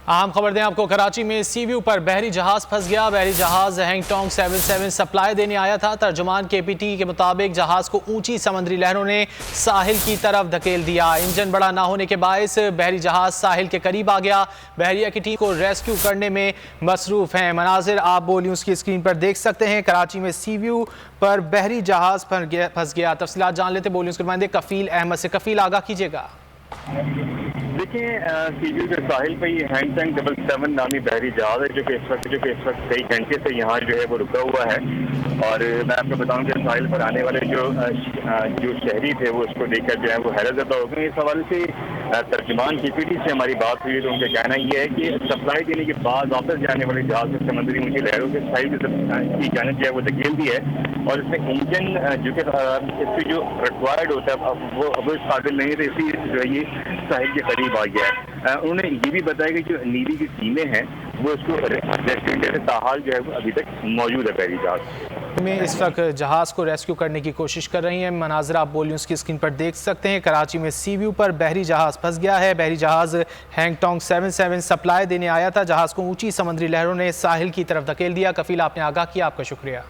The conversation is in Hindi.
अहम खबर दें आपको, कराची में सी व्यू पर बहरी जहाज फंस गया। बहरी जहाज हैंगटोंग 77 सप्लाई देने आया था। तर्जुमान KPT के मुताबिक जहाज को ऊंची समुद्री लहरों ने साहिल की तरफ धकेल दिया। इंजन बड़ा ना होने के बायस बहरी जहाज साहिल के करीब आ गया। बहरिया की टीम को रेस्क्यू करने में मसरूफ हैं। मनाजिर आप बोल न्यूज़ की स्क्रीन पर देख सकते हैं। कराची में सी व्यू पर बहरी जहाज फंस गया। तफसीलात जान लेते बोल न्यूज़ के नुमाइंदे कफील अहमद से। कफील, आगाह कीजिएगा। देखिए, सी व्यू के साहिल पे ये हैंगटोंग 77 नामी बहरी जहाज है जो कि इस वक्त कई घंटे से यहाँ जो है वो रुका हुआ है। और मैं आपको बताऊं कि साहिल पर आने वाले जो शहरी थे वो उसको देखकर जो है वो हैरत ज़दा हो गए। इस हवाले से तर्जुमान KPT से हमारी बात हुई तो उनका कहना ये है कि सप्लाई देने के बाद वापस जाने वाले जहाज में समुद्री ऊंची लहरों के साहिल की जानिब जो है वो धकेल दी है। और इसमें इंजन जो कि इससे जो रिक्वायर्ड होता है वो इस काबिल नहीं थे, इसी जो है ये साहिल के करीब आ गया है। उन्होंने ये भी बताया कि जो नीवी की टीमें हैं वो इसको रेस्क्यू ताहाल जो है वो अभी तक मौजूद है बहरी जहाज में। इस वक्त जहाज को रेस्क्यू करने की कोशिश कर रही हैं। मनाज़िर आप बोल न्यूज़ की स्क्रीन पर देख सकते हैं। कराची में सी व्यू पर बहरी जहाज फंस गया है। बहरी जहाज हैंगटोंग 77 सप्लाई देने आया था। जहाज को ऊंची समुद्री लहरों ने साहिल की तरफ धकेल दिया। कफील, आपने आगाह किया, आपका शुक्रिया।